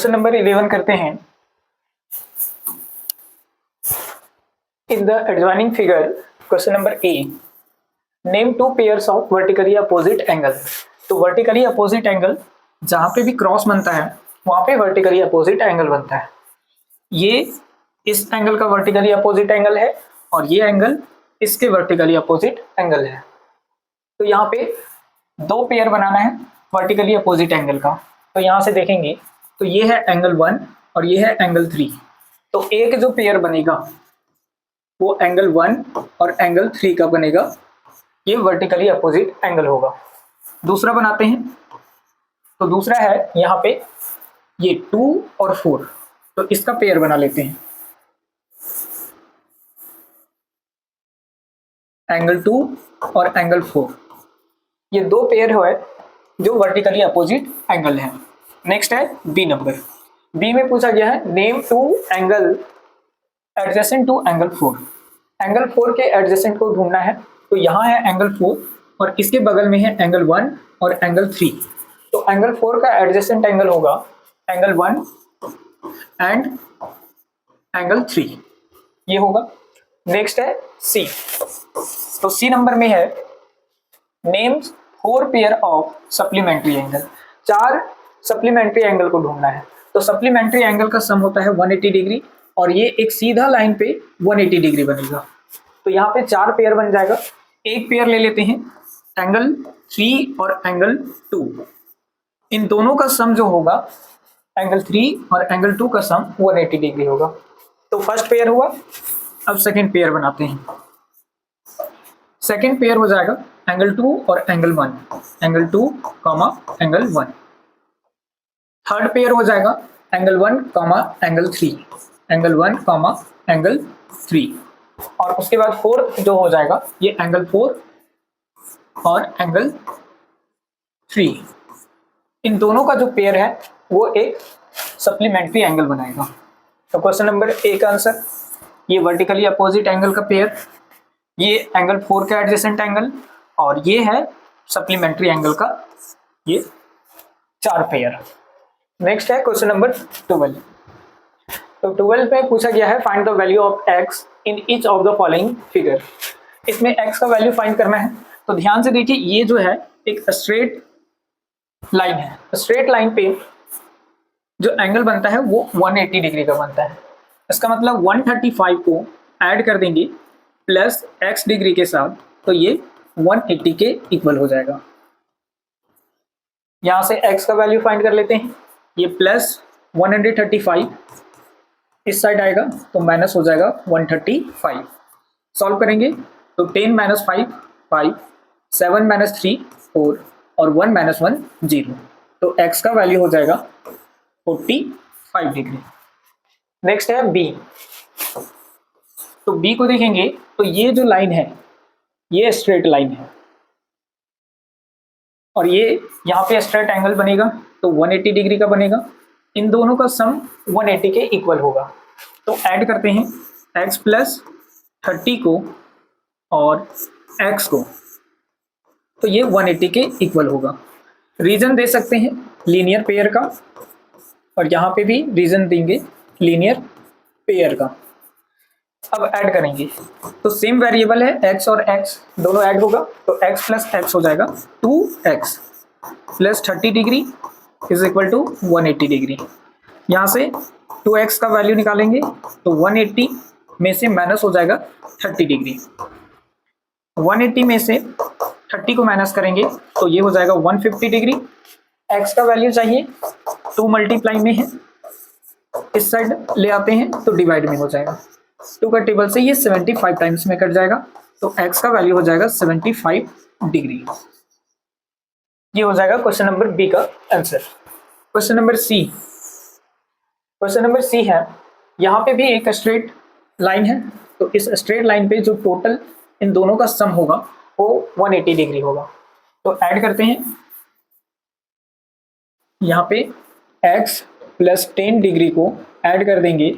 Question number 11 करते हैं। In the adjoining figure question number A, name two pairs of vertically opposite angle. तो vertically opposite angle जहां पे भी cross बनता है वहां पे वर्टिकली अपोजिट एंगल बनता है। ये इस एंगल का वर्टिकली अपोजिट एंगल है और ये एंगल इसके वर्टिकली अपोजिट एंगल है। तो यहाँ पे दो पेयर बनाना है वर्टिकली अपोजिट एंगल का। तो यहाँ से देखेंगे तो ये है एंगल 1 और ये है एंगल 3। तो एक जो पेयर बनेगा वो एंगल 1 और एंगल 3 का बनेगा, ये वर्टिकली अपोजिट एंगल होगा। दूसरा बनाते हैं। तो दूसरा है यहाँ पे ये 2 और 4, तो इसका पेयर बना लेते हैं। एंगल 2 और एंगल 4, ये दो पेयर है जो वर्टिकली अपोजिट एंगल है। नेक्स्ट है बी नंबर। बी में पूछा गया है name two angle adjacent to angle 4। Angle 4 के एडजेसेंट को ढूंढना है। तो यहाँ है एंगल 4 और इसके बगल में है एंगल 1 और एंगल 3। तो एंगल 4 का एडजेसेंट एंगल होगा एंगल 1 एंड एंगल 3, ये होगा। नेक्स्ट है सी। तो सी नंबर में है names 4 pair of supplementary angle. 4 supplementary angle को ढूंढना है। तो सप्लीमेंट्री एंगल का सम होता है 180 डिग्री और ये एक सीधा लाइन पे 180 डिग्री बनेगा। तो यहाँ पे 4 पेयर बन जाएगा। एक पेयर ले लेते हैं एंगल 3 और एंगल 2। इन दोनों का सम जो होगा एंगल 3 और एंगल 2 का सम 180 डिग्री होगा। तो फर्स्ट पेयर हुआ। अब सेकेंड पेयर बनाते हैं। सेकेंड पेयर हो जाएगा एंगल 2 और angle 1, angle 2 comma angle 1। Third pair हो जाएगा angle 1 comma angle 3, angle 1 comma angle 3। और उसके बाद फोर्थ जो हो जाएगा ये एंगल 4 और एंगल 3। इन दोनों का जो पेयर है वो एक सप्लीमेंट्री एंगल बनाएगा। तो क्वेश्चन नंबर ए का आंसर ये वर्टिकली अपोजिट एंगल का पेयर, ये एंगल 4 का एडजेसेंट एंगल और ये है सप्लीमेंट्री एंगल का ये 4 पेयर। नेक्स्ट है क्वेश्चन नंबर 12। तो 12 पे पूछा गया है find the value of x in each of the following figure. इसमें x का वैल्यू फाइंड करना है। तो ध्यान से देखिए ये जो है एक स्ट्रेट लाइन है। स्ट्रेट लाइन पे जो एंगल बनता है वो 180 डिग्री का बनता है। इसका मतलब 135 को ऐड कर देंगे प्लस x डिग्री के साथ, तो ये 180 के इक्वल हो जाएगा। यहां से x का वैल्यू फाइंड कर लेते हैं। ये प्लस 135 इस साइड आएगा तो माइनस हो जाएगा 135। सॉल्व करेंगे तो 10 माइनस 5 5, 7 माइनस 3 4 और 1 माइनस 1 0। तो x का वैल्यू हो जाएगा 45 डिग्री। नेक्स्ट है b। तो b को देखेंगे तो ये जो लाइन है ये स्ट्रेट लाइन है और ये यहाँ पे स्ट्रेट एंगल बनेगा तो 180 डिग्री का बनेगा। इन दोनों का सम 180 के इक्वल होगा। तो ऐड करते हैं x प्लस 30 को और x को, तो ये 180 के इक्वल होगा। रीजन दे सकते हैं लीनियर पेयर का और यहाँ पे भी रीजन देंगे लीनियर पेयर का। अब ऐड करेंगे तो सेम वेरिएबल है x और x दोनों ऐड होगा तो x प्लस x हो जाएगा 2x plus 30 degree is equal to 180 degree. यहाँ से 2x का वैल्यू निकालेंगे तो 180 में से माइनस हो जाएगा 30 डिग्री। 180 में से 30 को माइनस करेंगे तो ये हो जाएगा 150 डिग्री। x का वैल्यू चाहिए 2 मल्टीप्लाई में है, इस साइड ले आते हैं तो डिवाइड में हो जाएगा। 2 का टेबल से ये 75 टाइम्स में कट जाएगा तो x का वैल्यू हो जाएगा 75 डिग्री। ये हो जाएगा क्वेश्चन नंबर बी का answer. Question number c. Question number c है यहाँ पे भी एक स्ट्रेट लाइन है। तो इस स्ट्रेट लाइन पे जो टोटल इन दोनों का सम होगा वो 180 डिग्री होगा। तो ऐड करते हैं यहाँ पे x प्लस 10 डिग्री को ऐड कर देंगे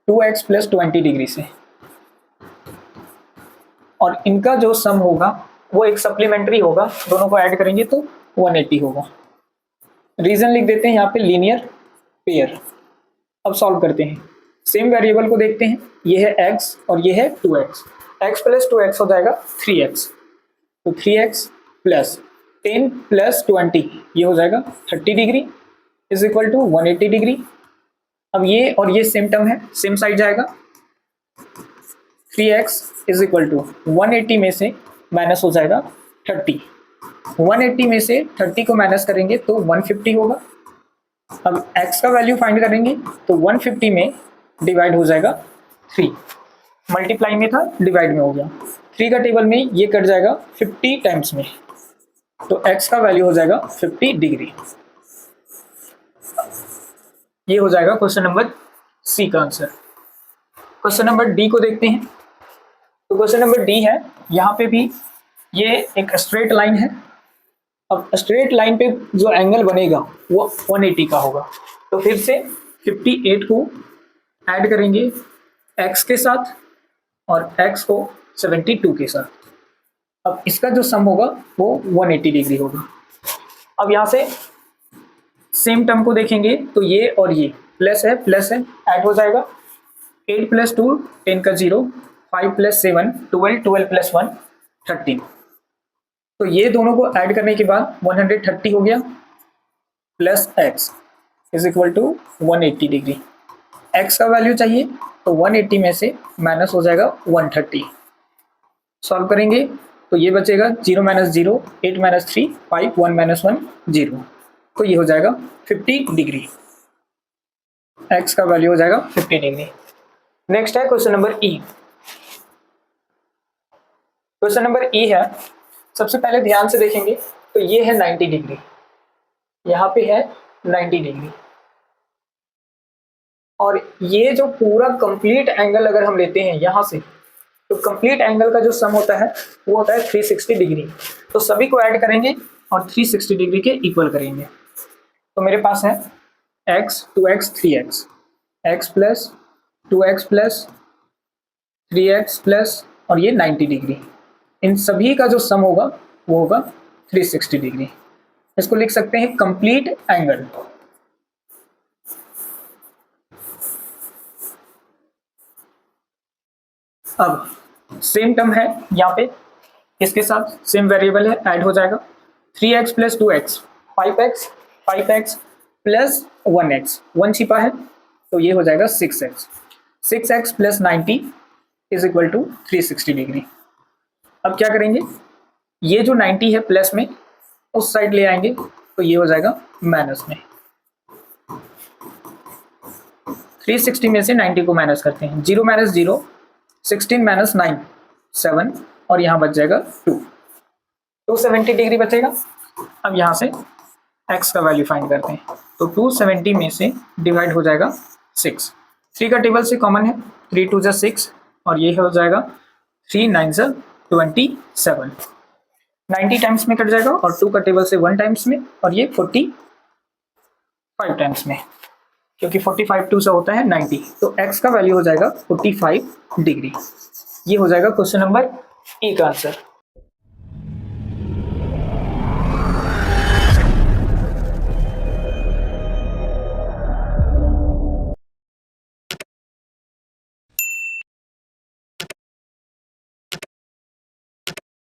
2x प्लस 20 डिग्री से और इनका जो सम होगा वो एक सप्लीमेंट्री होगा। दोनों को ऐड करेंगे तो 180 होगा। रीजन लिख देते हैं यहाँ पे लीनियर पेयर। अब सॉल्व करते हैं, सेम वेरिएबल को देखते हैं, ये है x और ये है 2x, x प्लस 2x हो जाएगा 3x, तो 3x प्लस 10 प्लस 20 ये हो जाएगा 30 degree is equal to 180 degree. अब ये और ये सेम टर्म है, सेम साइड जाएगा, 3x इज इक्वल टू 180 में से माइनस हो जाएगा 30, 180 में से 30 को माइनस करेंगे तो 150 होगा। अब x का वैल्यू फाइंड करेंगे तो 150 में डिवाइड हो जाएगा 3, मल्टीप्लाई में था डिवाइड में हो गया, 3 का टेबल में ये कट जाएगा 50 टाइम्स में, तो x का वैल्यू हो जाएगा 50 डिग्री। ये हो जाएगा क्वेश्चन नंबर सी का आंसर। क्वेश्चन नंबर डी को देखते हैं, तो क्वेश्चन नंबर डी है, यहाँ पे भी ये एक स्ट्रेट लाइन है। अब स्ट्रेट लाइन पे जो एंगल बनेगा वो 180 का होगा, तो फिर से 58 को ऐड करेंगे x के साथ और x को 72 के साथ। अब इसका जो सम होगा वो 180 डिग्री होगा। अब यहाँ से सेम टर्म को देखेंगे तो ये और ये प्लस है ऐड हो जाएगा, 8 प्लस 2 10 का 0, 5 प्लस 7 12, 12 प्लस 1 13, तो ये दोनों को ऐड करने के बाद 130 हो गया plus x is equal to 180 degree. x का वैल्यू चाहिए तो 180 में से माइनस हो जाएगा 130, सॉल्व करेंगे तो ये बचेगा 0 माइनस 0, 8 माइनस 3 5, 1 माइनस 1 0, तो ये हो जाएगा 50 डिग्री, x का वैल्यू हो जाएगा 50 डिग्री। नेक्स्ट है क्वेश्चन नंबर ई। क्वेश्चन नंबर ई है, सबसे पहले ध्यान से देखेंगे तो ये है 90 डिग्री, यहाँ पे है 90 डिग्री, और ये जो पूरा कंप्लीट एंगल अगर हम लेते हैं यहाँ से, तो कंप्लीट एंगल का जो सम होता है वो होता है 360 डिग्री। तो सभी को ऐड करेंगे और 360 डिग्री के इक्वल करेंगे। तो मेरे पास है x 2x 3x, x plus 2x plus 3x plus और ये 90 डिग्री, इन सभी का जो सम होगा वो होगा 360 डिग्री। इसको लिख सकते हैं कंप्लीट एंगल। अब सेम टर्म है यहाँ पे, इसके साथ सेम वेरिएबल है, ऐड हो जाएगा 3x plus 2x 5x plus 1x, 1 छिपा है तो ये हो जाएगा 6x plus 90 is equal to 360 degree. अब क्या करेंगे, ये जो 90 है प्लस में उस साइड ले आएंगे तो ये हो जाएगा माइनस में, 360 में से 90 को माइनस करते हैं, 0 माइनस 0 16 माइनस 9 7 और यहाँ बच जाएगा 2, 270 डिग्री बचेगा। अब यहाँ से x का वैल्यू फाइंड करते हैं, तो 270 में से डिवाइड हो जाएगा 6, 3 का टेबल से कॉमन है, 3 2 जा 6 और ये हो जाएगा 3 9 जा 27, 90 टाइम्स में कट जाएगा और 2 का टेबल से 1 टाइम्स में और ये 45 टाइम्स में, क्योंकि 45 2 से होता है 90, तो x का वैल्यू हो जाएगा 45 डिग्री। ये हो जाएगा क्वेश्चन नंबर ए का आंसर।